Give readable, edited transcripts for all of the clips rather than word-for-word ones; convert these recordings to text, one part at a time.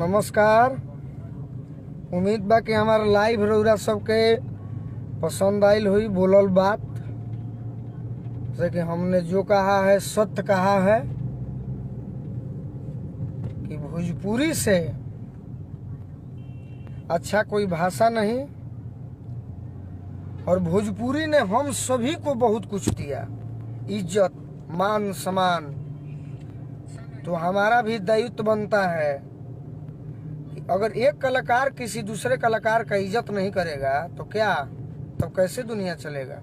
नमस्कार। उम्मीद बा कि हमारा लाइव रउरा सबके पसंद आयल हुई बोलल बात, जैसे कि हमने जो कहा है सत्य कहा है कि भोजपुरी से अच्छा कोई भाषा नहीं, और भोजपुरी ने हम सभी को बहुत कुछ दिया, इज्जत मान सम्मान। तो हमारा भी दायित्व बनता है कि अगर एक कलाकार किसी दूसरे कलाकार का इज्जत नहीं करेगा तो क्या, तो कैसे दुनिया चलेगा।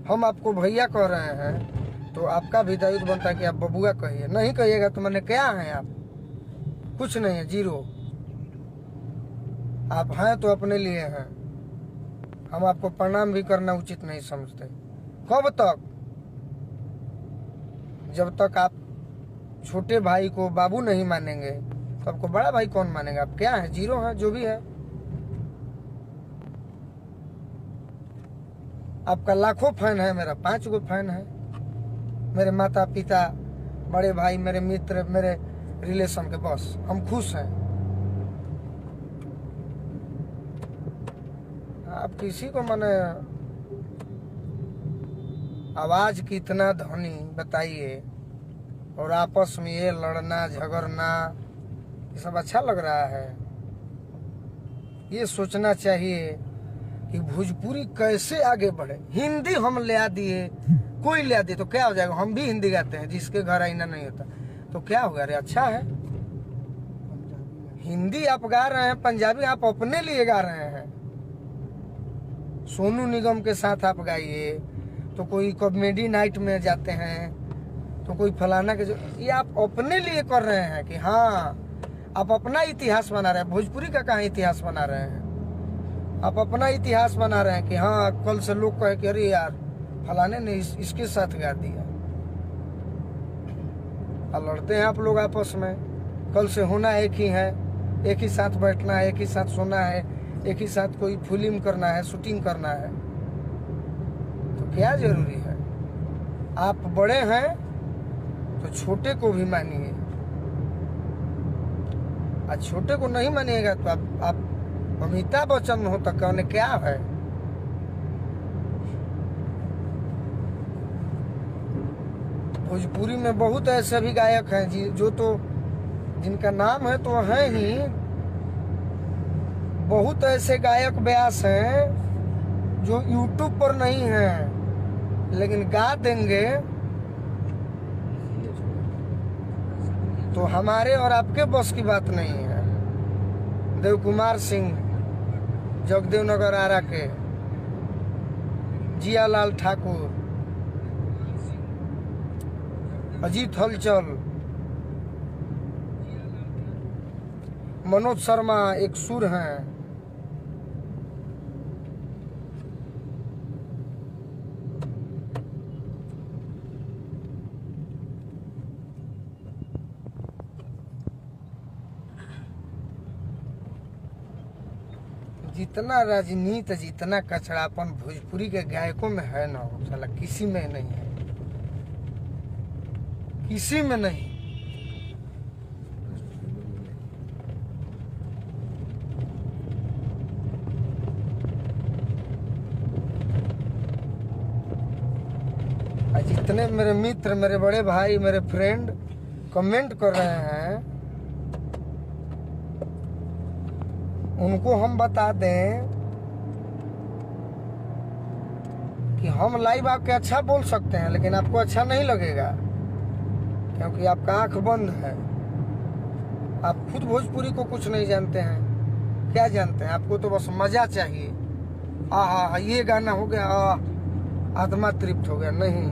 हम आपको भैया कह रहे हैं तो आपका भी दायित्व बनता है कि आप बबुआ कहिए। नहीं कहिएगा तो मैंने क्या है, आप कुछ नहीं है, जीरो। आप हैं तो अपने लिए हैं। हम आपको प्रणाम भी करना उचित नहीं समझते। कब तक? जब तक आप छोटे भाई को बाबू नहीं मानेंगे तो आपको बड़ा भाई कौन मानेगा। आप क्या है, जीरो है, जो भी है। आपका लाखों फैन है, मेरा 5 गो फैन है। मेरे माता पिता, बड़े भाई, मेरे मित्र, मेरे रिलेशन के, बस हम खुश हैं। आप किसी को माने आवाज की इतना ध्वनि बताइए, और आपस में ये लड़ना झगड़ना, ये सब अच्छा लग रहा है। ये सोचना चाहिए कि भोजपुरी कैसे आगे बढ़े। हिंदी हम ले दिए, कोई ले दिए तो क्या हो जाएगा। हम भी हिंदी गाते हैं, जिसके घर आईना नहीं होता तो क्या होगा। अरे अच्छा है, हिंदी आप गा रहे हैं, पंजाबी आप अपने लिए गा रहे हैं। सोनू निगम के साथ आप गाइए, तो कोई कॉमेडी नाइट में जाते हैं, तो कोई फलाना के, जो ये आप अपने लिए कर रहे हैं कि हाँ आप अपना इतिहास बना रहे हैं। भोजपुरी का कहाँ इतिहास बना रहे हैं, आप अपना इतिहास बना रहे हैं कि हाँ कल से लोग कहे कि अरे यार फलाने ने इसके साथ गा दिया। और लड़ते हैं आप लोग आपस में। कल से होना एक ही है, एक ही साथ बैठना है, एक ही साथ सोना है, एक ही साथ कोई फिल्म करना है, शूटिंग करना है। तो क्या जरूरी है। आप बड़े हैं तो छोटे को भी मानिए, और छोटे को नहीं मानिएगा तो आप अमिताभ बच्चन हो तक कहने क्या है। भोजपुरी में बहुत ऐसे भी गायक हैं जो तो जिनका नाम है तो है ही। बहुत ऐसे गायक व्यास हैं जो यूट्यूब पर नहीं हैं, लेकिन गा देंगे तो हमारे और आपके बस की बात नहीं है। देव कुमार सिंह, जगदेव नगर आरा के, जियालाल ठाकुर, अजीत हलचल, मनोज शर्मा एक सुर हैं। जितना राजनीति, जितना कचरापन भोजपुरी के गायकों में है ना, साला किसी में नहीं है, किसी में नहीं। जितने मेरे मित्र, मेरे बड़े भाई, मेरे फ्रेंड कमेंट कर रहे हैं, उनको हम बता दें कि हम लाइव आपके अच्छा बोल सकते हैं, लेकिन आपको अच्छा नहीं लगेगा क्योंकि आपका आंख बंद है। आप खुद भोजपुरी को कुछ नहीं जानते हैं। क्या जानते हैं? आपको तो बस मजा चाहिए। आहा ये गाना हो गया, आत्मा तृप्त हो गया। नहीं,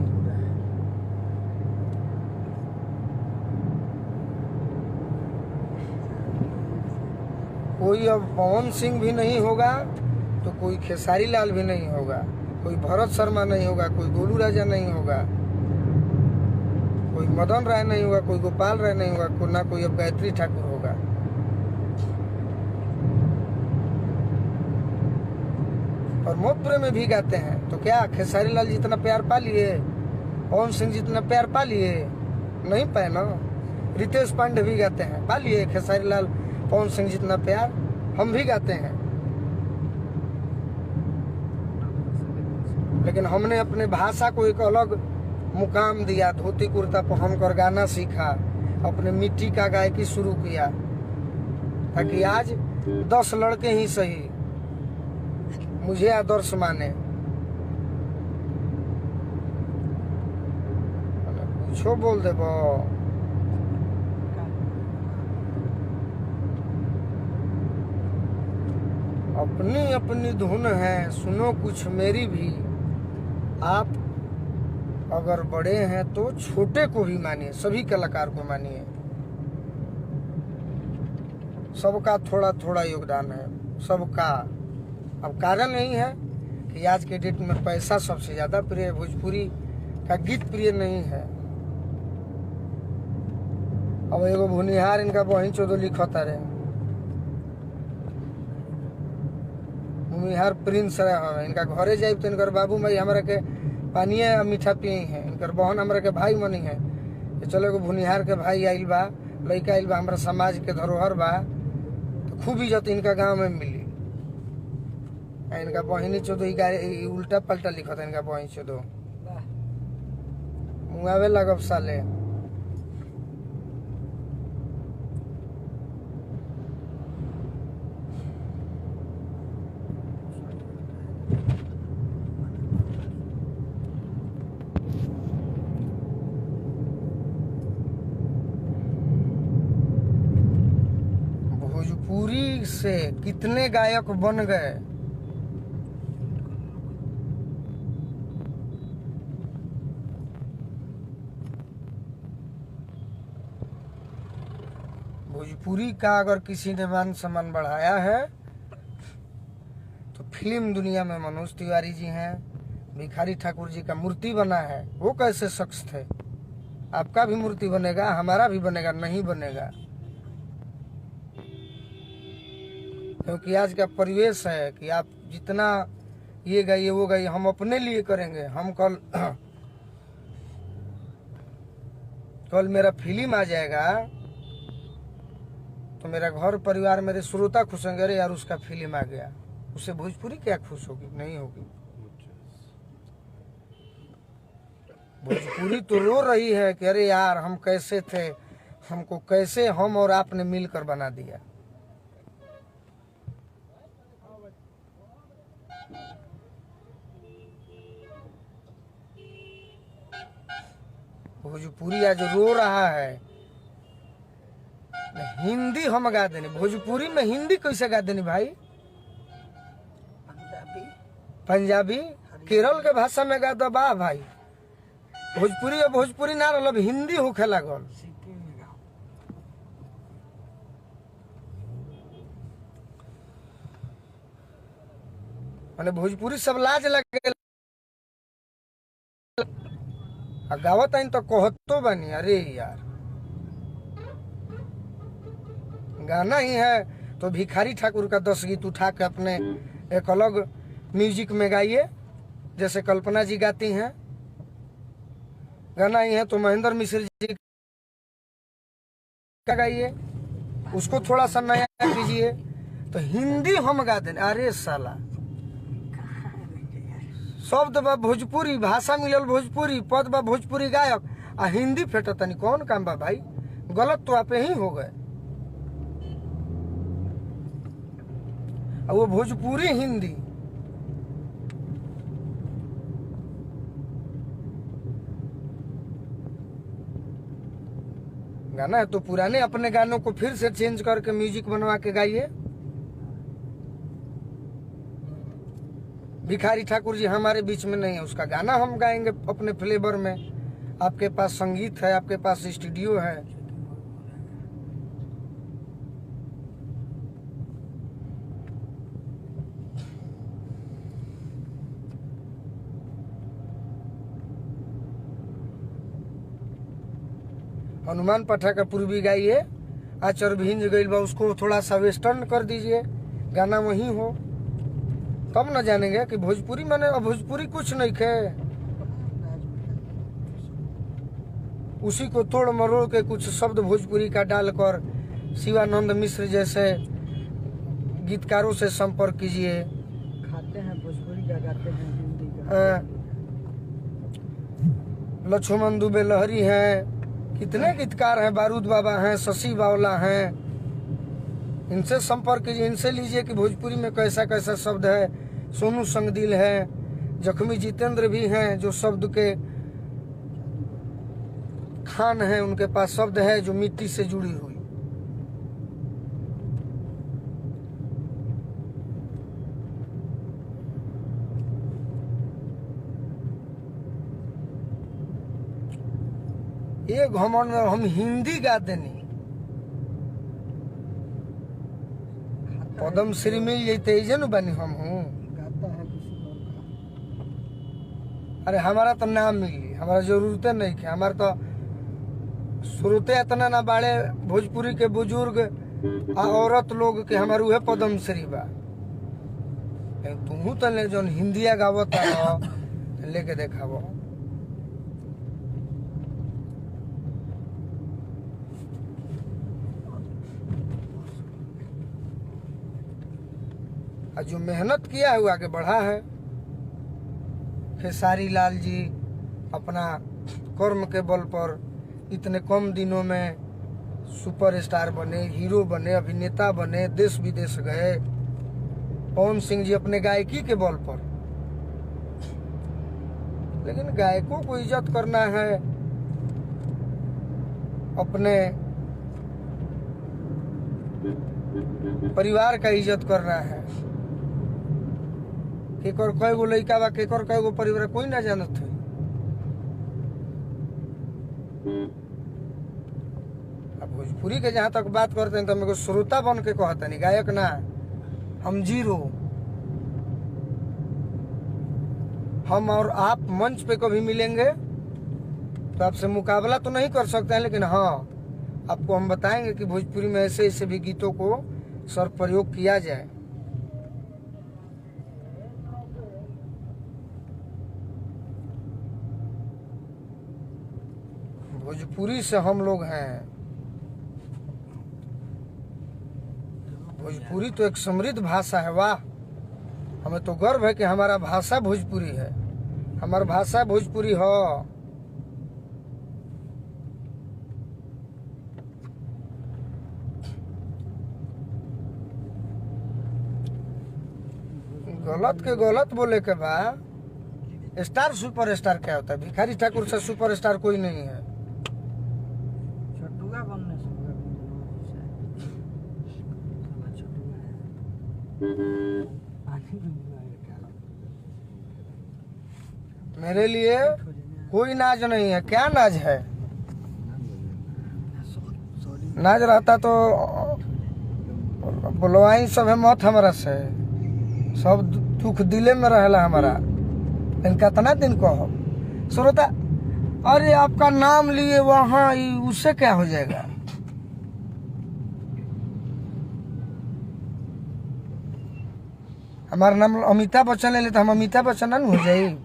कोई अब पवन सिंह भी नहीं होगा तो कोई खेसारी लाल भी नहीं होगा, कोई भरत शर्मा नहीं होगा, कोई गोलू राजा नहीं होगा, कोई मदन राय नहीं होगा, कोई गोपाल राय नहीं होगा, ना कोई अब गायत्री ठाकुर होगा। और मोहब्बत में भी गाते हैं तो क्या खेसारी लाल जितना प्यार पा लिए, पवन सिंह जितना प्यार पा लिए? नहीं पाए ना। रितेश पांडे भी गाते हैं, पा लिए। खेसारी लाल पवन सिंह जितना प्यार हम भी गाते हैं, लेकिन हमने अपने भाषा को एक अलग मुकाम दिया। धोती कुर्ता पहनकर गाना सीखा, अपने मिट्टी का गायकी शुरू किया, ताकि आज 10 लड़के ही सही मुझे आदर्श माने। कुछो बोल देबो। अपनी अपनी धुन है, सुनो कुछ मेरी भी। आप अगर बड़े हैं तो छोटे को भी मानिए, सभी कलाकार को मानिए। सबका थोड़ा थोड़ा योगदान है, सबका। अब कारण यही है कि आज के डेट में पैसा सबसे ज्यादा प्रिय है, भोजपुरी का गीत प्रिय नहीं है। अब एगो भुनिहार इनका बहिन चौदह लिखता रहे, भूमिहार प्रिंस रहे। इनका घरे जाए तो इनकर बाबू माई हमारा के पानिए मीठा पिए हैं, इनकर बहन हमारा के भाई मनी है। चलो एगो भुनिहार के भाई आइल बा, लड़का आइल बा, हमारा समाज के धरोहर बा, तो खूब इज्जत इनका गांव में मिली। इनका बहिनी चौदह उल्टा पलटा लिखा था, इनका बहिनी चौदह मुआवे लगब साले। भोजपुरी से कितने गायक बन गए। भोजपुरी का अगर किसी ने मान सम्मान बढ़ाया है तो फिल्म दुनिया में मनोज तिवारी जी हैं, भिखारी ठाकुर जी का मूर्ति बना है। वो कैसे शख्स थे? आपका भी मूर्ति बनेगा, हमारा भी बनेगा, नहीं बनेगा। क्योंकि आज का परिवेश है कि आप जितना ये गाइए वो गाइए, हम अपने लिए करेंगे। हम कल मेरा फिल्म आ जाएगा तो मेरा घर परिवार, मेरे श्रोता खुश होंगे, अरे यार उसका फिल्म आ गया। उससे भोजपुरी क्या खुश होगी? नहीं होगी। भोजपुरी तो रो रही है कि अरे यार हम कैसे थे, हमको कैसे हम और आपने मिलकर बना दिया। भोजपुरी आज रो रहा है। हिंदी हम गा देनी, भोजपुरी में हिंदी कैसे गा देनी भाई? पंजाबी केरल के भाषा में गा दो बा भाई। भोजपुरी और भोजपुरी ना रहा, हिंदी होखे लागल। माने भोजपुरी सब लाज लगे गावत आइन तो कहतो बनी। अरे यार गाना ही है तो भिखारी ठाकुर का 10 गीत उठा के अपने एक अलग म्यूजिक में गाइए, जैसे कल्पना जी गाती हैं। गाना ही है तो महेंद्र मिश्र जी का गाइए, उसको थोड़ा सा नया कीजिए। तो हिंदी हम गा दें। अरे साला शब्द बा भोजपुरी, भाषा मिलल भोजपुरी, पद बा भोजपुरी गायक, आ हिंदी फेंटतनी। कौन काम बा भाई? गलत तो आप ही हो गए। वो भोजपुरी हिंदी। गाना है तो पुराने अपने गानों को फिर से चेंज करके म्यूजिक बनवा के गाइए। भिखारी ठाकुर जी हमारे बीच में नहीं है, उसका गाना हम गाएंगे अपने फ्लेवर में। आपके पास संगीत है, आपके पास स्टूडियो है। हनुमान पाठा का पूर्वी गाइए। आचर भिंज गईल बा, उसको थोड़ा सा वेस्टर्न कर दीजिए, गाना वही हो, तब न जानेंगे कि भोजपुरी माने। भोजपुरी कुछ नहीं खे, उसी को तोड़ मरोड़ के कुछ शब्द भोजपुरी का डालकर शिवानंद मिश्र जैसे गीतकारों से संपर्क कीजिए। खाते हैं भोजपुरी का, गाते हैं हिंदी का। लक्ष्मण दुबे लहरी हैं, कितने गीतकार हैं, बारूद बाबा हैं, शशि बावला हैं, इनसे संपर्क कीजिए, इनसे लीजिए कि भोजपुरी में कैसा कैसा शब्द है। सोनू संगदिल है, जख्मी जितेंद्र भी हैं जो शब्द के खान हैं, उनके पास शब्द है जो मिट्टी से जुड़ी हुई। ये घमंड में हम हिंदी गाते नहीं, पद्म श्री मिल जाते न बनी हम हूँ। गाता है किसी और का। अरे हमारा तो नाम मिली, हमारा जरूरतें नहीं है, हमारा तो श्रोते इतना ना बाड़े भोजपुरी के बुजुर्ग आ औरत लोग के हमारे उहे पद्म श्री बा। तुहू तो ले जो हिंदिया गावत लेके देखाबो। जो मेहनत किया है वो आगे बढ़ा है। खेसारी लाल जी अपना कर्म के बल पर इतने कम दिनों में सुपरस्टार बने, हीरो बने, अभिनेता बने, देश विदेश गए। पवन सिंह जी अपने गायकी के बल पर। लेकिन गायकों को इज्जत करना है, अपने परिवार का इज्जत करना है। केकर कई गो लड़का बा, केकर कई गो परिवार कोई ना जानत है। अब भोजपुरी के जहाँ तक बात करते हैं तो मेरे को श्रोता बन के कहते नहीं, गायक ना, हम जीरो। हम और आप मंच पे कभी मिलेंगे तो आपसे मुकाबला तो नहीं कर सकते हैं, लेकिन हाँ आपको हम बताएंगे कि भोजपुरी में ऐसे ऐसे भी गीतों को सर प्रयोग किया जाए। भोजपुरी से हम लोग हैं। भोजपुरी तो एक समृद्ध भाषा है। वाह, हमें तो गर्व है कि हमारा भाषा भोजपुरी है, हमारा भाषा भोजपुरी हो। गलत के गलत बोले के बाद स्टार सुपर स्टार क्या होता है? भिखारी ठाकुर से सुपर स्टार कोई नहीं है। छटुआ बनने से मेरे लिए कोई नाज नहीं है। क्या नाज है? नाज रहता तो बुलवाई सब है मत हमरा से, सब दुख दिले में रहेला हमारा। लेकिन कितना दिन कहो श्रोता, अरे आपका नाम लिए वहाँ उससे क्या हो जाएगा? हमारा नाम अमिताभ बच्चन ले ले तो हम अमिताभ बच्चन ना हो जाए।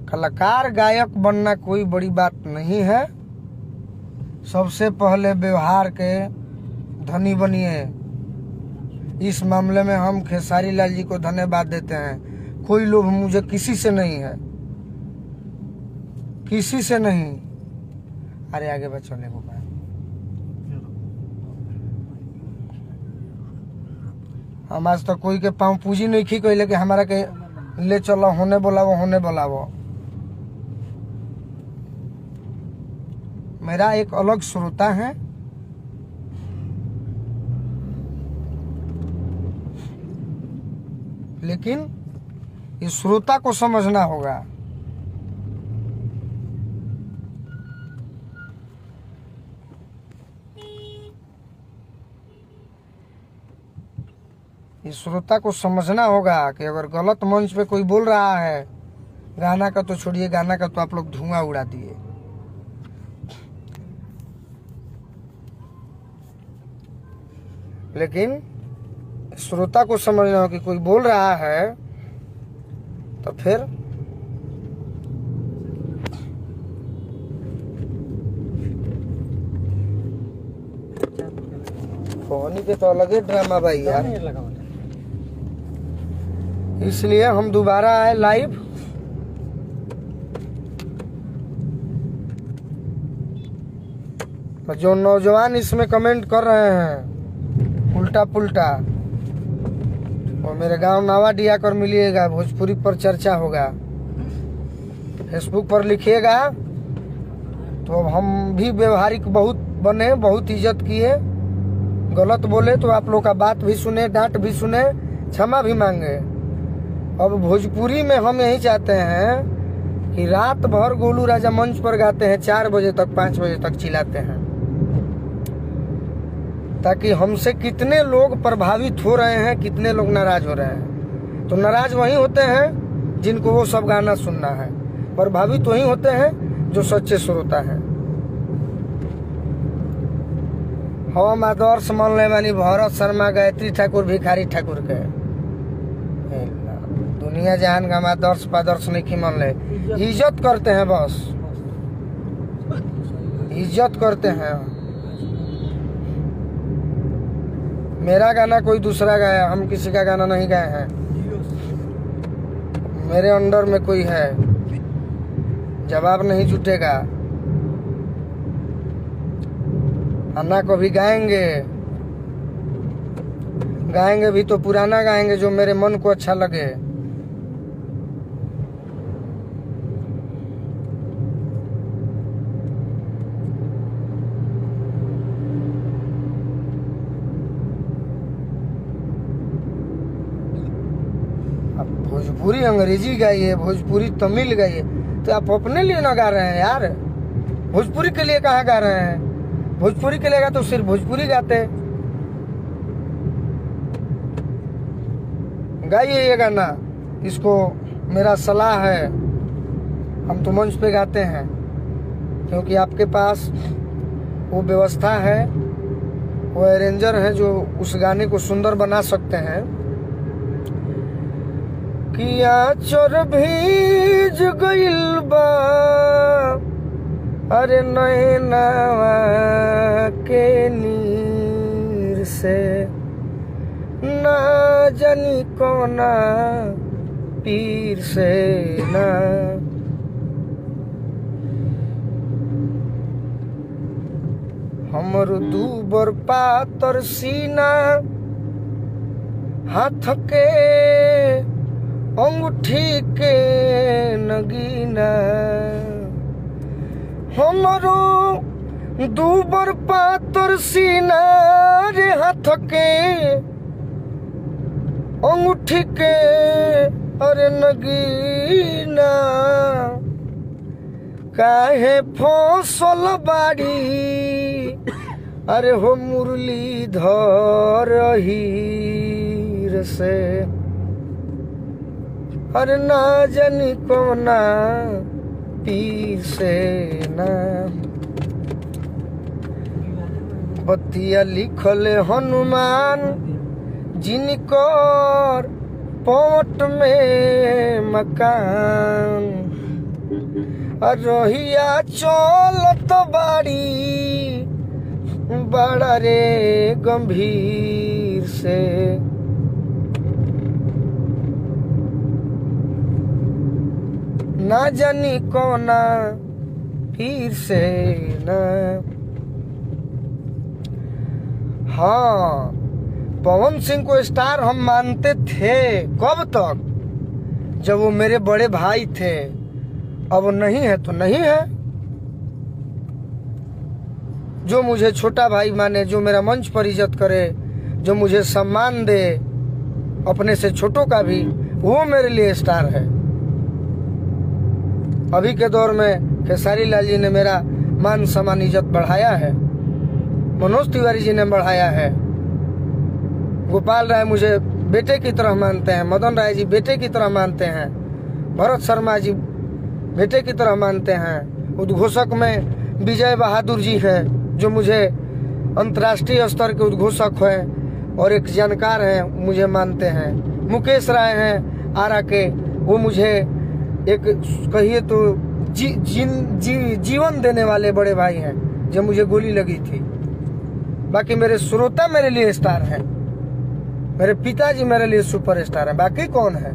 कलाकार गायक बनना कोई बड़ी बात नहीं है। सबसे पहले व्यवहार के धनी बनिए। इस मामले में हम खेसारी लाल जी को धन्यवाद देते हैं। कोई लोभ मुझे किसी से नहीं है, किसी से नहीं। अरे आगे बचने को पाए। हम आज तो कोई के पाँव पूजी नहीं खी कहले कि हमारा के ले चलो, होने बोलावो, होने बोलावो। मेरा एक अलग श्रोता है। लेकिन इस श्रोता को समझना होगा। इस श्रोता को समझना होगा कि अगर गलत मंच पे कोई बोल रहा है, गाना का तो छोड़िए, गाना का तो आप लोग धुआं उड़ा दिए। लेकिन श्रोता को समझना हो कि कोई बोल रहा है तो फिर फोन पे तो अलग ही ड्रामा भाई यार। लगा हुआ है। इसलिए हम दोबारा आए लाइव। जो नौजवान इसमें कमेंट कर रहे हैं उल्टा पुल्टा, वो मेरे गांव नावाडिया कर मिलिएगा, भोजपुरी पर चर्चा होगा, फेसबुक पर लिखिएगा तो अब हम भी व्यवहारिक बहुत बने, बहुत इज्जत किए। गलत बोले तो आप लोग का बात भी सुने, डांट भी सुने, क्षमा भी मांगे। अब भोजपुरी में हम यही चाहते हैं कि रात भर गोलू राजा मंच पर गाते हैं, 4 बजे तक 5 बजे तक चिल्लाते हैं, ताकि हमसे कितने लोग प्रभावित हो रहे हैं, कितने लोग नाराज हो रहे हैं। तो नाराज वही होते हैं जिनको वो सब गाना सुनना है, प्रभावित वही होते हैं जो सच्चे श्रोता हैं। हम आदर्श मान ले मानी भरत शर्मा, गायत्री ठाकुर, भिखारी ठाकुर के, दुनिया जहान का हम आदर्श पादर्श नहीं की मान ले। इज्जत करते हैं, बस इज्जत करते हैं। मेरा गाना कोई दूसरा गाया, हम किसी का गाना नहीं गाए हैं। मेरे अंडर में कोई है, जवाब नहीं जुटेगा। अन्ना को भी गाएंगे, गाएंगे भी तो पुराना गाएंगे जो मेरे मन को अच्छा लगे। अब भोजपुरी अंग्रेजी गाइए, भोजपुरी तमिल गाइए, तो आप अपने लिए ना गा रहे हैं यार। भोजपुरी के लिए कहाँ गा रहे हैं? भोजपुरी के लिए तो सिर्फ भोजपुरी गाते। गाइए ये गाना, इसको मेरा सलाह है। हम तो मंच पे गाते हैं क्योंकि आपके पास वो व्यवस्था है, वो अरेंजर हैं जो उस गाने को सुंदर बना सकते हैं। किया चोर भीज गइल बा, अरे नैनवा के नीर से, ना जानी कौना पीर से ना। हमर दूबर पातर सीना, हाथ के अंगूठी के नगीना। हमरो दूबर पातर सीना रे, हाथ के अंगूठी के अरे नगीना। काहे फसल बाड़ी अरे हो मुरलीधर हीर से, अरे ना जानी कौना पीर से ना। बतिया लिखल हनुमान जिनकर पवट में मकान। रहिया चलत बाड़ी बड़ा रे गंभीर से। ना जानी कौना फिर से ना। हाँ, पवन सिंह को स्टार हम मानते थे। कब तक? जब वो मेरे बड़े भाई थे। अब नहीं है तो नहीं है। जो मुझे छोटा भाई माने, जो मेरा मंच पर इज्जत करे, जो मुझे सम्मान दे अपने से छोटों का भी, वो मेरे लिए स्टार है। अभी के दौर में खेसारी लाल जी ने मेरा मान सम्मान इज्जत बढ़ाया है, मनोज तिवारी जी ने बढ़ाया है, गोपाल राय मुझे बेटे की तरह मानते हैं, मदन राय जी बेटे की तरह मानते हैं, भरत शर्मा जी बेटे की तरह मानते हैं। उद्घोषक में विजय बहादुर जी हैं जो मुझे अंतर्राष्ट्रीय स्तर के उद्घोषक हैं। और एक जानकार हैं, मुझे मानते हैं। मुकेश राय हैं आरा के, वो मुझे एक कहिए तो जीवन देने वाले बड़े भाई हैं, जब मुझे गोली लगी थी। बाकी मेरे श्रोता मेरे लिए स्टार हैं, मेरे पिताजी मेरे लिए सुपर स्टार हैं। बाकी कौन है?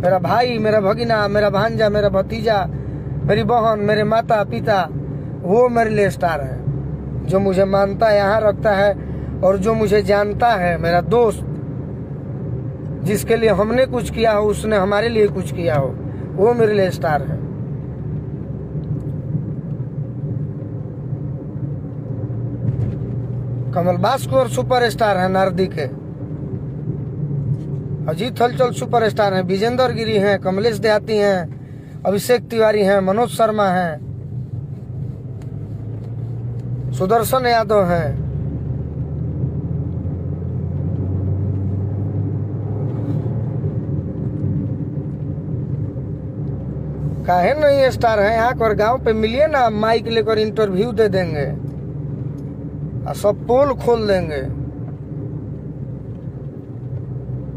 मेरा भाई, मेरा भगिना, मेरा भांजा, मेरा भतीजा, मेरी बहन, मेरे माता पिता, वो मेरे लिए स्टार है। जो मुझे मानता है, यहाँ रखता है, और जो मुझे जानता है, मेरा दोस्त, जिसके लिए हमने कुछ किया हो, उसने हमारे लिए कुछ किया हो, वो मेरे लिए स्टार है। कमल भास्कर सुपर स्टार है नारदी के, अजीत हलचल सुपर स्टार हैं, विजेंद्र गिरी हैं, कमलेश देहाती हैं, अभिषेक तिवारी हैं, मनोज शर्मा हैं, सुदर्शन यादव हैं। काहे नहीं स्टार हैं? यहाँ पर गांव पे मिलिए ना, माइक लेकर इंटरव्यू दे देंगे और सब पोल खोल देंगे।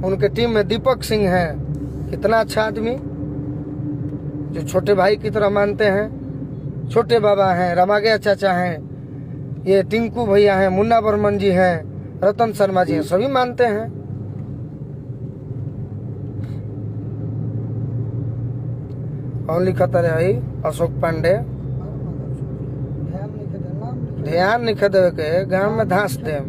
उनके टीम में दीपक सिंह है, कितना अच्छा आदमी, जो छोटे भाई की तरह मानते हैं। छोटे बाबा हैं, रमागया चाचा हैं, ये टिंकू भैया हैं, मुन्ना बर्मन जी हैं, रतन शर्मा जी हैं, सभी मानते हैं। कौन लिखता रहे भाई? अशोक पांडे। ध्यान नहीं देवे के, गांव में धांस दे।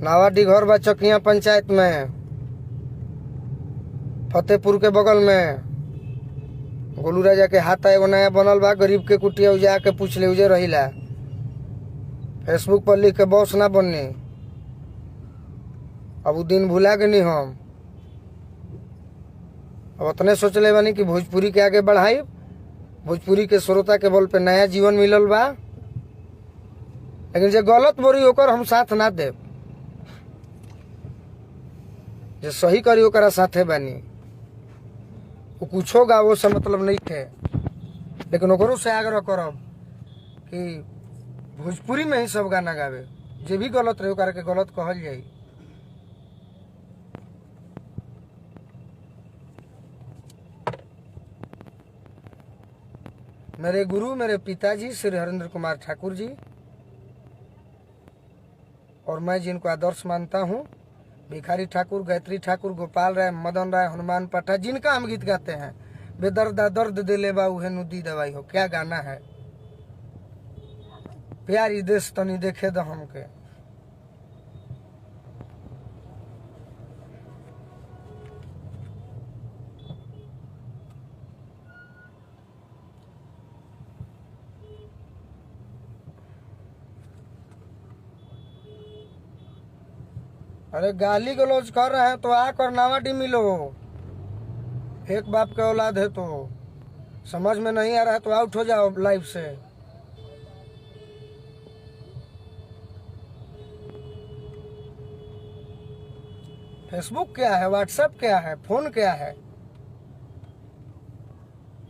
नावाडी घर बा चकिया पंचायत में, फतेहपुर के बगल में। गोलू राजा के हाथ एगो नया बनल बा, गरीब के कुटिया उजा के पूछ ले, उजे रहिला। फेसबुक पर लिख के बॉस ना बननी। अब वो दिन भुला गनी हम। अब उतने सोच ले बानी कि भोजपुरी के आगे बढ़ाई, भोजपुरी के श्रोता के बल पे नया जीवन मिलल बा। लेकिन जो गलत बोरी होकर हम साथ ना दे, जो सही करी ओकरा साथे बानी। वो कुछ होगा वो से मतलब नहीं थे, लेकिन ओकरों से आग्रह करब कि भोजपुरी में ही सब गाना गावे। जे भी गलत रहे ओकरा के गलत कहल जाई। मेरे गुरु, मेरे पिताजी श्री हरेंद्र कुमार ठाकुर जी, और मैं जिनको आदर्श मानता हूँ, भिखारी ठाकुर, गायत्री ठाकुर, गोपाल राय, मदन राय, हनुमान पाठा, जिनका हम गीत गाते हैं। बेदर्दा दर्द दिले बाऊ है नुदी दवाई हो, क्या गाना है। प्यारी देश तनी देखे द हमके। अरे गाली गलौज कर रहे हैं तो आकर नावाडी मिलो। एक बाप के औलाद है तो समझ में नहीं आ रहा है तो आउट हो जाओ लाइव से। फेसबुक क्या है, व्हाट्सएप क्या है, फोन क्या है,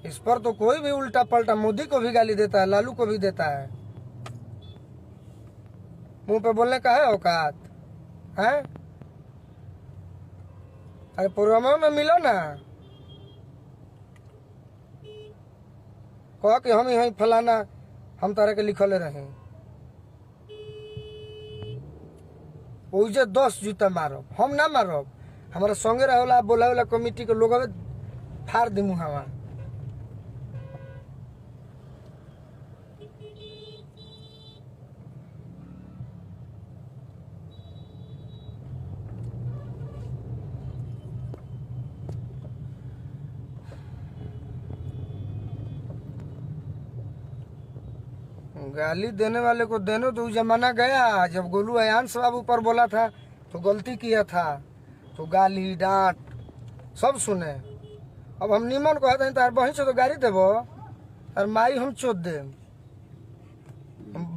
इस पर तो कोई भी उल्टा पलटा मोदी को भी गाली देता है, लालू को भी देता है। मुंह पे बोलने का है औकात है? अरे प्रोग्राम में मिलो ना, कहो कि हम यही फलाना हम तारे के लिखले रहे, उजे 10 जूता मारब, हम ना मारब। हमारा संगे रहे बोला वाला कमिटी के लोग फाड़ दी मुहावा। गाली देने वाले को देने तो जमाना गया। जब गोलू अयांश बाबू पर बोला था तो गलती किया था, तो गाली डांट सब सुने। अब हम निमन को कहते हैं तार बहिन से तो गाड़ी देबो, और माई हम चोद दे,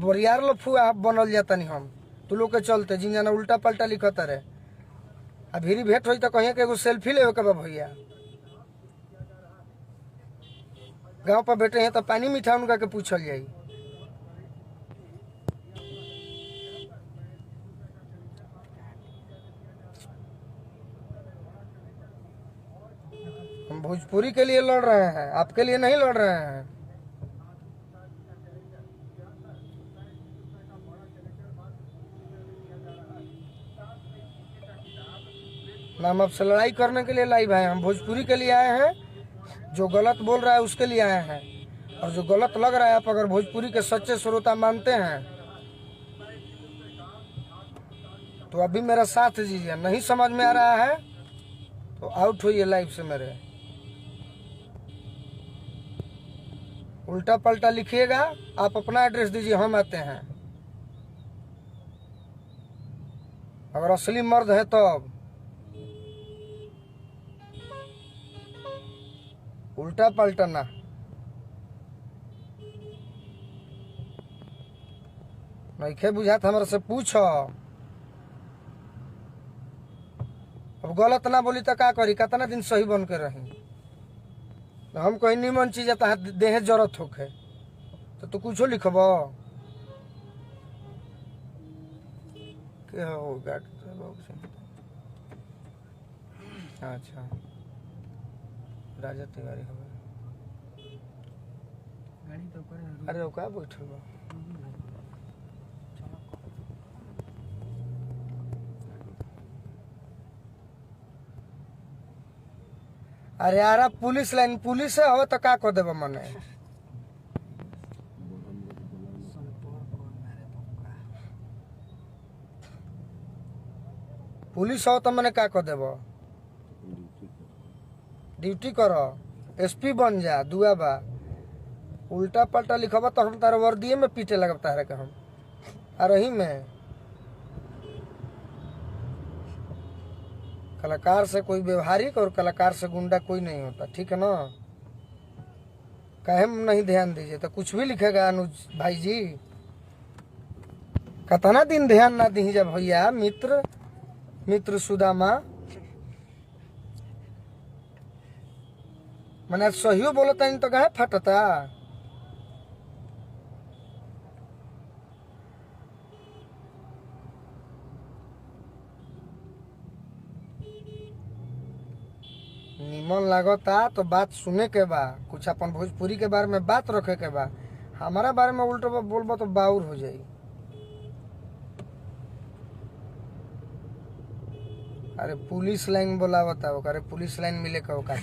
बरियार लफुआ बनल जाता नहीं हम। तू लोग के चलते जिन जना उल्टा पल्टा लिखता रहे। अभी भेंट हुई तो कहिए कि एगो सेल्फी लेवे के बा भैया। गांव पर बैठे हैं तो पानी मीठा उनका के पूछल जाई। हम भोजपुरी के लिए लड़ रहे हैं, आपके लिए नहीं लड़ रहे हैं। ना हम आपसे लड़ाई करने के लिए लाइव आए हैं, हम भोजपुरी के लिए आए हैं। जो गलत बोल रहा है उसके लिए आए हैं, और जो गलत लग रहा है, आप अगर भोजपुरी के सच्चे श्रोता मानते हैं तो अभी मेरा साथ दीजिए। नहीं समझ में आ रहा है तो आउट होइए लाइव से। मेरे उल्टा पलटा लिखिएगा, आप अपना एड्रेस दीजिए, हम आते हैं। अगर असली मर्द है तो उल्टा पलटा ना। नइखे बुझात हमरा से पूछो। अब गलत ना बोली तो का करी, कितना दिन सही बन के रही। हम कहीं निमन चीज देहे जरूरत होखे तो तू कुछो लिखब के होगा। अच्छा राजा तिवारी हो गाड़ी तो करे। अरे का बैठल बा। अरे यार पुलिस लाइन पुलिस हो तो का कर देब मने। पुलिस हो तो मने का कर देब। ड्यूटी करो, एसपी बन जा, दुआ बा। उल्टा पलटा लिखब तो हम तारा वर्दिये में पीटे लगब तारे के हम। रही में कलाकार से कोई व्यवहारिक और कलाकार से गुंडा कोई नहीं होता, ठीक है ना। काहे नहीं ध्यान दीजिए तो कुछ भी लिखेगा अनुज भाई जी। कतना दिन ध्यान ना दीजिए भैया। मित्र सुदामा मने सहियो बोलता नहीं तो काहे फटता। निमन लागता तो बात सुने के बा, कुछ अपन भोजपुरी के बारे में बात रखे के बा। हमारा बारे में उल्टा बोलबा तो बाउर हो जाई। अरे पुलिस लाइन बोलावता हो, अरे पुलिस लाइन मिले कहो का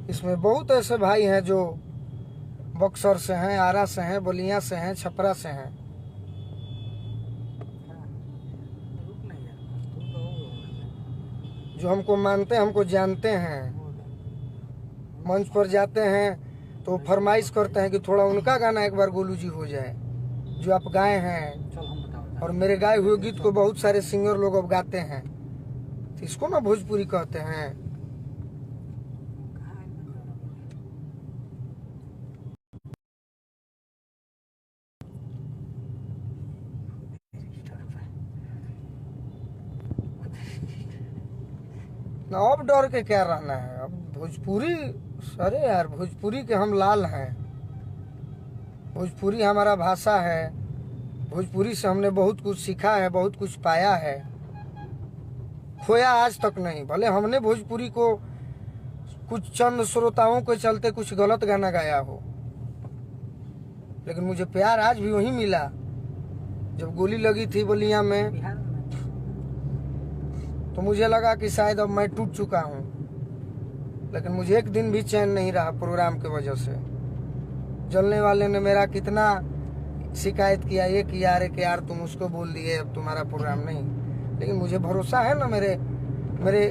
इसमें बहुत ऐसे भाई हैं जो बक्सर से हैं, आरा से हैं, बलिया से हैं, छपरा से हैं। जो हमको मानते हैं, हमको जानते हैं। मंच पर जाते हैं तो फरमाइश करते हैं कि थोड़ा उनका गाना एक बार गोलू जी हो जाए जो आप गाए हैं। और मेरे गाए हुए गीत को बहुत सारे सिंगर लोग अब गाते हैं, तो इसको ना भोजपुरी कहते हैं। ना अब डर के क्या रहना है। अब भोजपुरी, अरे यार भोजपुरी के हम लाल हैं। भोजपुरी हमारा भाषा है। भोजपुरी से हमने बहुत कुछ सीखा है, बहुत कुछ पाया है, खोया आज तक नहीं। भले हमने भोजपुरी को कुछ चंद श्रोताओं के चलते कुछ गलत गाना गाया हो, लेकिन मुझे प्यार आज भी वही मिला जब गोली लगी थी बलिया में। तो मुझे लगा कि शायद अब मैं टूट चुका हूँ, लेकिन मुझे एक दिन भी चैन नहीं रहा प्रोग्राम की वजह से। जलने वाले ने मेरा कितना शिकायत किया, ये किया, अरे कि यार तुम उसको बोल दिए अब तुम्हारा प्रोग्राम नहीं। लेकिन मुझे भरोसा है ना, मेरे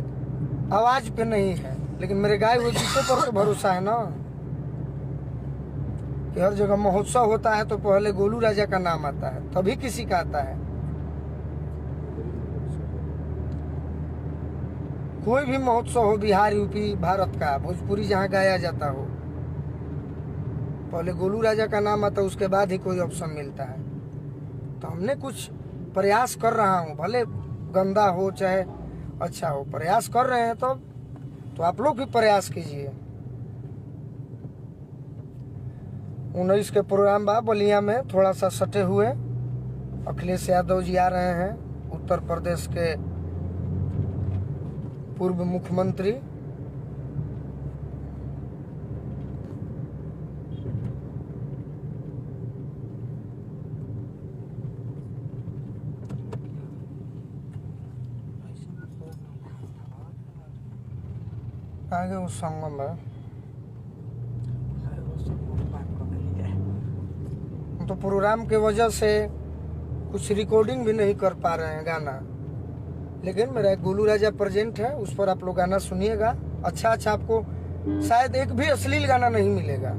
आवाज पे नहीं है, लेकिन मेरे गाए हुए गीतों पर तो भरोसा है ना कि हर जगह महोत्सव होता है तो पहले गोलू राजा का नाम आता है, तभी किसी का आता है। कोई भी महोत्सव हो, बिहार, यूपी, भारत का, भोजपुरी जहाँ गाया जाता हो, पहले गोलू राजा का नाम आता है, उसके बाद ही कोई ऑप्शन मिलता है। तो हमने कुछ प्रयास कर रहा हूँ, भले गंदा हो चाहे अच्छा हो, प्रयास कर रहे हैं। तो आप लोग भी प्रयास कीजिए। 19 के प्रोग्राम बा बलिया में, थोड़ा सा सटे हुए अखिलेश यादव जी आ रहे हैं, उत्तर प्रदेश के पूर्व मुख्यमंत्री। आगे वो संगम है, तो प्रोग्राम के वजह से कुछ रिकॉर्डिंग भी नहीं कर पा रहे हैं गाना, लेकिन मेरा एक गोलू राजा प्रेजेंट है, उस पर आप लोग गाना सुनिएगा। अच्छा आपको शायद एक भी अश्लील गाना नहीं मिलेगा।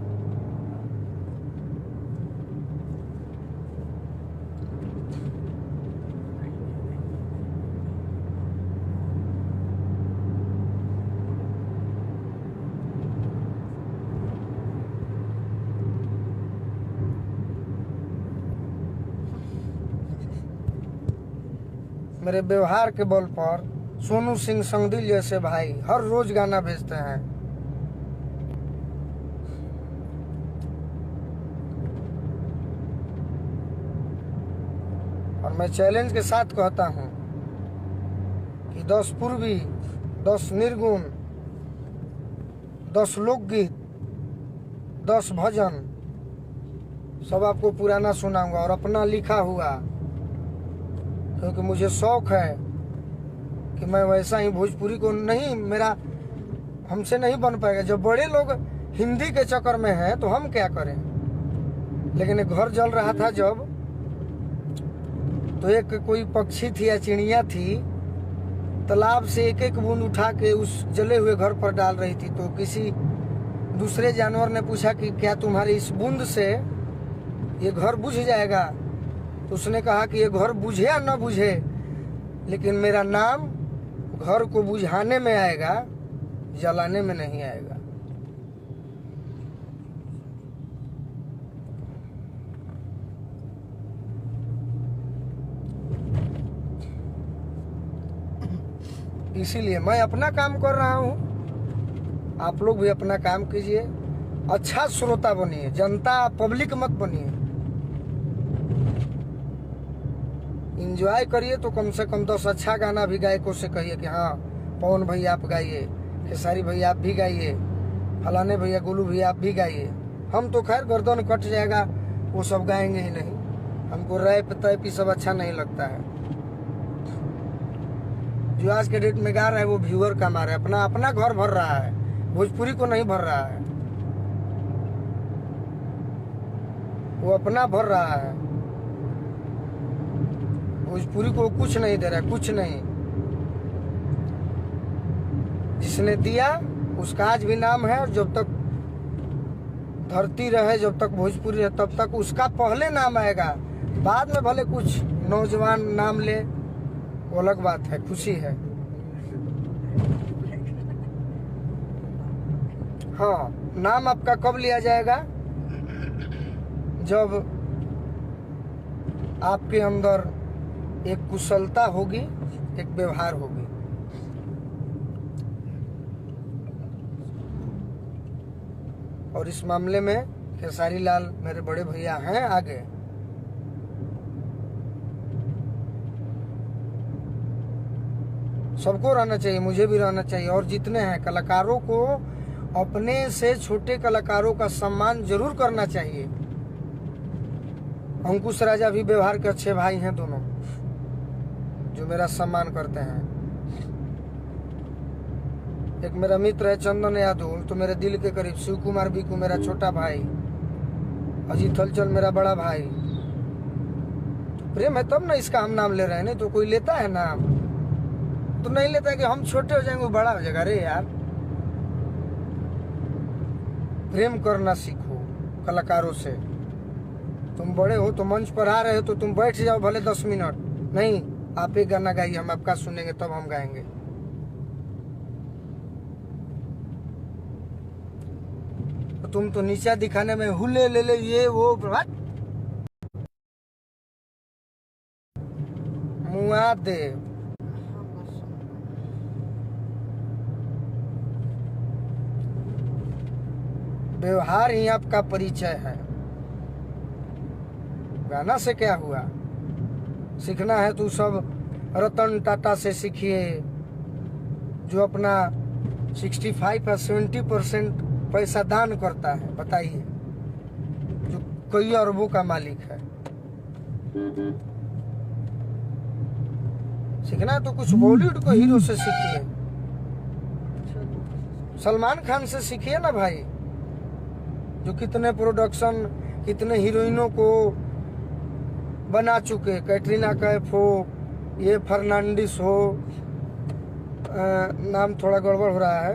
मेरे व्यवहार के बल पर सोनू सिंह संगदिल जैसे भाई हर रोज गाना भेजते हैं। और मैं चैलेंज के साथ कहता हूं कि 10 पूर्वी, 10 निर्गुण, 10 लोकगीत, 10 भजन सब आपको पुराना सुनाऊंगा, और अपना लिखा हुआ, क्योंकि मुझे शौक है कि मैं वैसा ही भोजपुरी को नहीं, मेरा हमसे नहीं बन पाएगा। जब बड़े लोग हिंदी के चक्कर में हैं तो हम क्या करें। लेकिन एक घर जल रहा था जब, तो एक कोई पक्षी थी या चिड़िया थी, तालाब से एक एक बूंद उठा के उस जले हुए घर पर डाल रही थी। तो किसी दूसरे जानवर ने पूछा कि क्या तुम्हारी इस बूंद से ये घर बुझ जाएगा? तो उसने कहा कि ये घर बुझे या न बुझे, लेकिन मेरा नाम घर को बुझाने में आएगा, जलाने में नहीं आएगा। इसीलिए मैं अपना काम कर रहा हूं, आप लोग भी अपना काम कीजिए। अच्छा श्रोता बनिए, जनता पब्लिक मत बनिए। इंजॉय करिए तो कम से कम 10 अच्छा गाना भी गायकों से कहिए कि हाँ पवन भैया आप गाइए, खेसारी भैया आप भी गाइए, फलाने भैया, गोलू भैया आप भी गाइए। हम तो खैर गर्दन कट जाएगा, वो सब गाएंगे ही नहीं। हमको रैप तैप ये सब अच्छा नहीं लगता है। जो आज के डेट में गा रहा है वो व्यूअर का मारा है, अपना घर भर रहा है, भोजपुरी को नहीं भर रहा है। वो अपना भर रहा है, भोजपुरी को कुछ नहीं दे रहा है, कुछ नहीं। जिसने दिया उसका आज भी नाम है, और जब तक धरती रहे, जब तक भोजपुरी रहे, तब तक उसका पहले नाम आएगा। बाद में भले कुछ नौजवान नाम ले, वो अलग बात है, खुशी है। हाँ, नाम आपका कब लिया जाएगा? जब आपके अंदर एक कुशलता होगी, एक व्यवहार होगी। और इस मामले में खेसारी लाल मेरे बड़े भैया हैं आगे। सबको रहना चाहिए, मुझे भी रहना चाहिए, और जितने हैं कलाकारों को अपने से छोटे कलाकारों का सम्मान जरूर करना चाहिए। अंकुश राजा भी व्यवहार के अच्छे भाई हैं दोनों, जो मेरा सम्मान करते हैं। एक मेरा मित्र है चंदन यादव, तो मेरे दिल के करीब। शिव कुमार बीकू मेरा छोटा भाई, अजीत हलचल मेरा बड़ा भाई। तो प्रेम है तब ना इसका हम नाम ले रहे हैं, नहीं तो कोई लेता है नाम तो नहीं लेता है कि हम छोटे हो जाएंगे वो बड़ा हो जाएगा। अरे यार, प्रेम करना सीखो, कलाकारों से। तुम बड़े हो तो मंच पर आ रहे हो तो तुम बैठ जाओ भले 10 मिनट, नहीं आप एक गाना गाइए, हम आपका सुनेंगे तब हम गाएंगे। तो तुम तो नीचा दिखाने में हुले ले ले ये वो मुआ दे। व्यवहार ही आपका परिचय है। गाना से क्या हुआ? सीखना है तो सब रतन टाटा से सीखिए, जो अपना 65 या 70% पैसा दान करता है, बताइए, जो कई अरबों का मालिक है। सीखना है तो कुछ बॉलीवुड को हीरो से सीखिए, सलमान खान से सीखिए ना भाई, जो कितने प्रोडक्शन, कितने हीरोइनों को बना चुके। कैटरीना कैफ हो, ये फर्नांडिस हो, नाम थोड़ा गड़बड़ हो रहा है,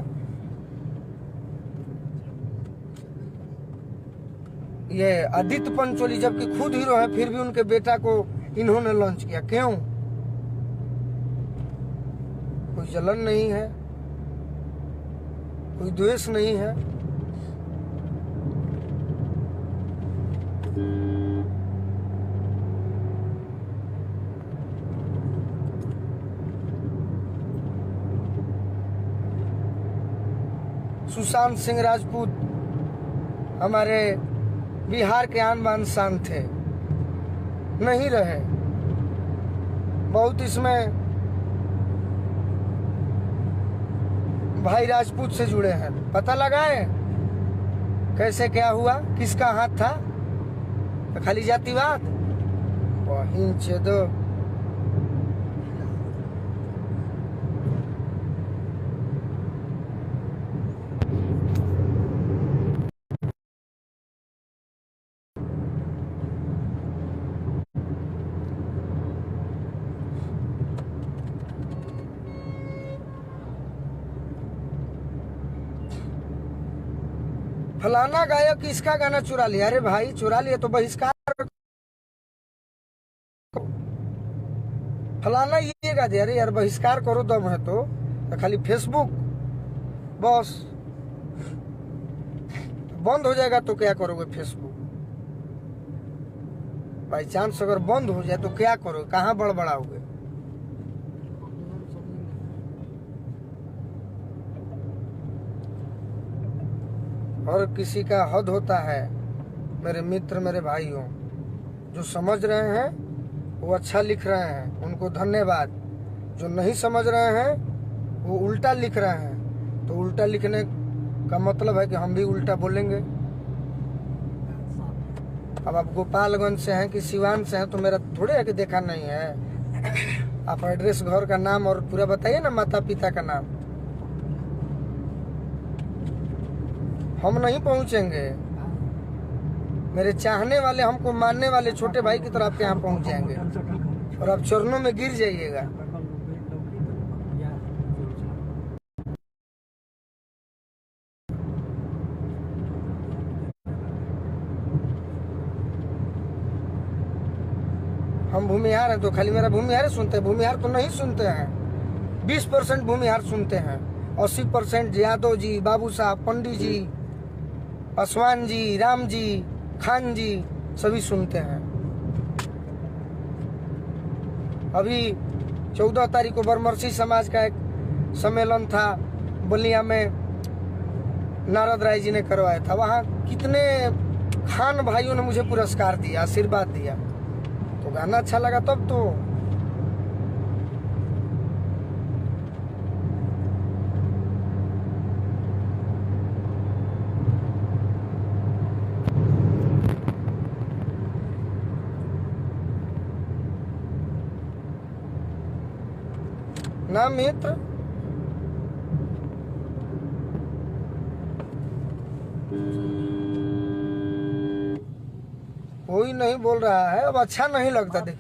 ये आदित्य पंचोली, जबकि खुद हीरो है फिर भी उनके बेटा को इन्होंने लॉन्च किया। क्यों? कोई जलन नहीं है, कोई द्वेष नहीं है। सुशांत सिंह राजपूत हमारे बिहार के आन बान शान थे, नहीं रहे। बहुत इसमें भाई राजपूत से जुड़े हैं। पता लगाए कैसे क्या हुआ, किसका हाथ था? तो खाली जातिवाद वहीं दो। फलाना गायक इसका गाना चुरा लिया। अरे भाई चुरा लिया तो बहिष्कार। फलाना ये गा दिया, अरे यार बहिष्कार करो, दम है तो खाली फेसबुक बस बंद हो जाएगा तो क्या करोगे? फेसबुक बाई चांस अगर बंद हो जाए तो क्या करोगे? कहाँ बड़बड़ाओगे? और किसी का हद होता है। मेरे मित्र, मेरे भाइयों, जो समझ रहे हैं वो अच्छा लिख रहे हैं, उनको धन्यवाद। जो नहीं समझ रहे हैं वो उल्टा लिख रहे हैं, तो उल्टा लिखने का मतलब है कि हम भी उल्टा बोलेंगे। अब आप गोपालगंज से हैं कि सिवान से हैं तो मेरा थोड़े है कि देखा नहीं है। आप एड्रेस, घर का नाम और पूरा बताइए ना, माता पिता का नाम। हम नहीं पहुंचेंगे। मेरे चाहने वाले, हमको मानने वाले छोटे भाई की तरह आपके यहाँ पहुंच जाएंगे और आप चरणों में गिर जाइएगा। हम भूमिहार हैं तो खाली मेरा भूमिहार सुनते हैं? भूमिहार तो नहीं सुनते हैं। 20% भूमिहार सुनते हैं, 80% यादव जी, बाबू साहब, पंडित जी, पासवान जी, राम जी, खान जी सभी सुनते हैं। अभी 14 तारीख को बरमर्सी समाज का एक सम्मेलन था बलिया में, नारद राय जी ने करवाया था। वहाँ कितने खान भाइयों ने मुझे पुरस्कार दिया, आशीर्वाद दिया। तो गाना अच्छा लगा तब तो। ना मित्र, कोई नहीं बोल रहा है। अब अच्छा नहीं लगता। देख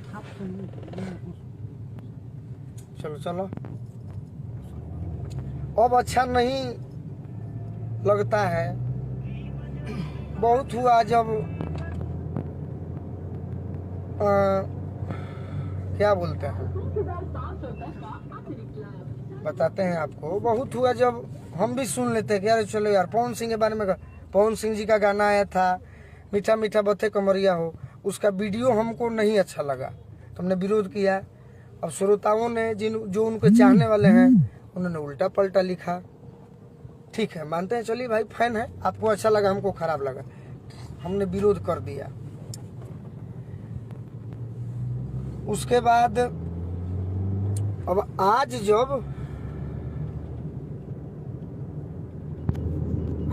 चलो चलो, अब अच्छा नहीं लगता है। बहुत हुआ जब क्या बोलते हैं, बताते हैं आपको। बहुत हुआ जब हम भी सुन लेते कि यार चलो यार पवन सिंह के बारे में, पवन सिंह जी का गाना आया था मीठा मीठा बथे कमरिया हो, उसका वीडियो हमको नहीं अच्छा लगा तो हमने विरोध किया। अब श्रोताओं ने जो उनके चाहने वाले हैं उन्होंने उल्टा पलटा लिखा। ठीक है, मानते हैं, चलिए भाई फैन है, आपको अच्छा लगा, हमको खराब लगा, हमने विरोध कर दिया। उसके बाद अब आज जब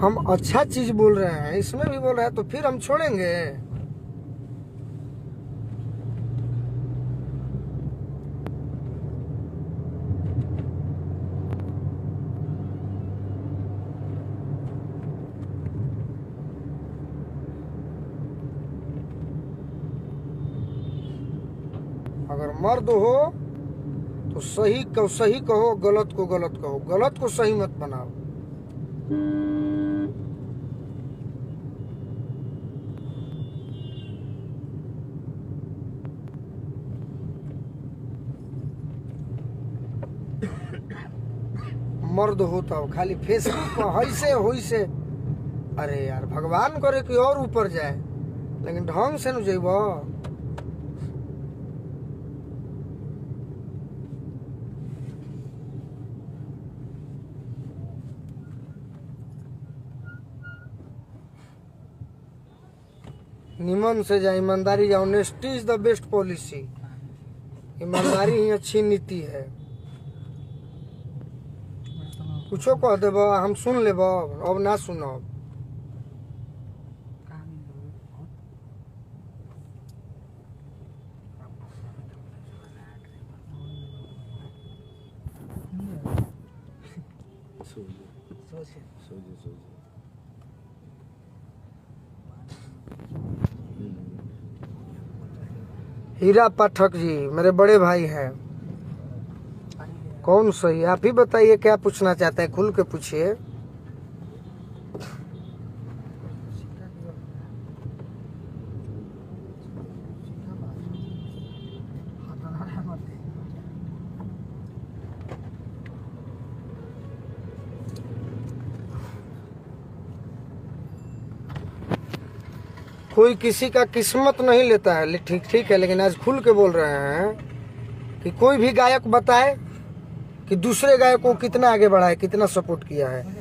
हम अच्छा चीज बोल रहे हैं, इसमें भी बोल रहे हैं, तो फिर हम छोड़ेंगे? अगर मर्द हो तो सही को सही कहो, गलत को गलत कहो, गलत को सही मत बनाओ। मर्द होता हो खाली फेसबुक पर ऐसे होइसे, अरे यार भगवान करे कि और ऊपर जाए, लेकिन ढंग से न जेब। निमन से जा, ईमानदारी जा, honesty is the best policy. ईमानदारी ही अच्छी नीति है। कुछो कह देब हम सुन लेब, अब ना सुनब। हीरा पाठक जी मेरे बड़े भाई हैं। कौन सही, आप ही बताइए क्या पूछना चाहते हैं, खुल के पूछिए। कोई किसी का किस्मत नहीं लेता है, ठीक ठीक है, लेकिन आज खुल के बोल रहे हैं कि कोई भी गायक बताए कि दूसरे गायक को कितना आगे बढ़ाए, कितना सपोर्ट किया है।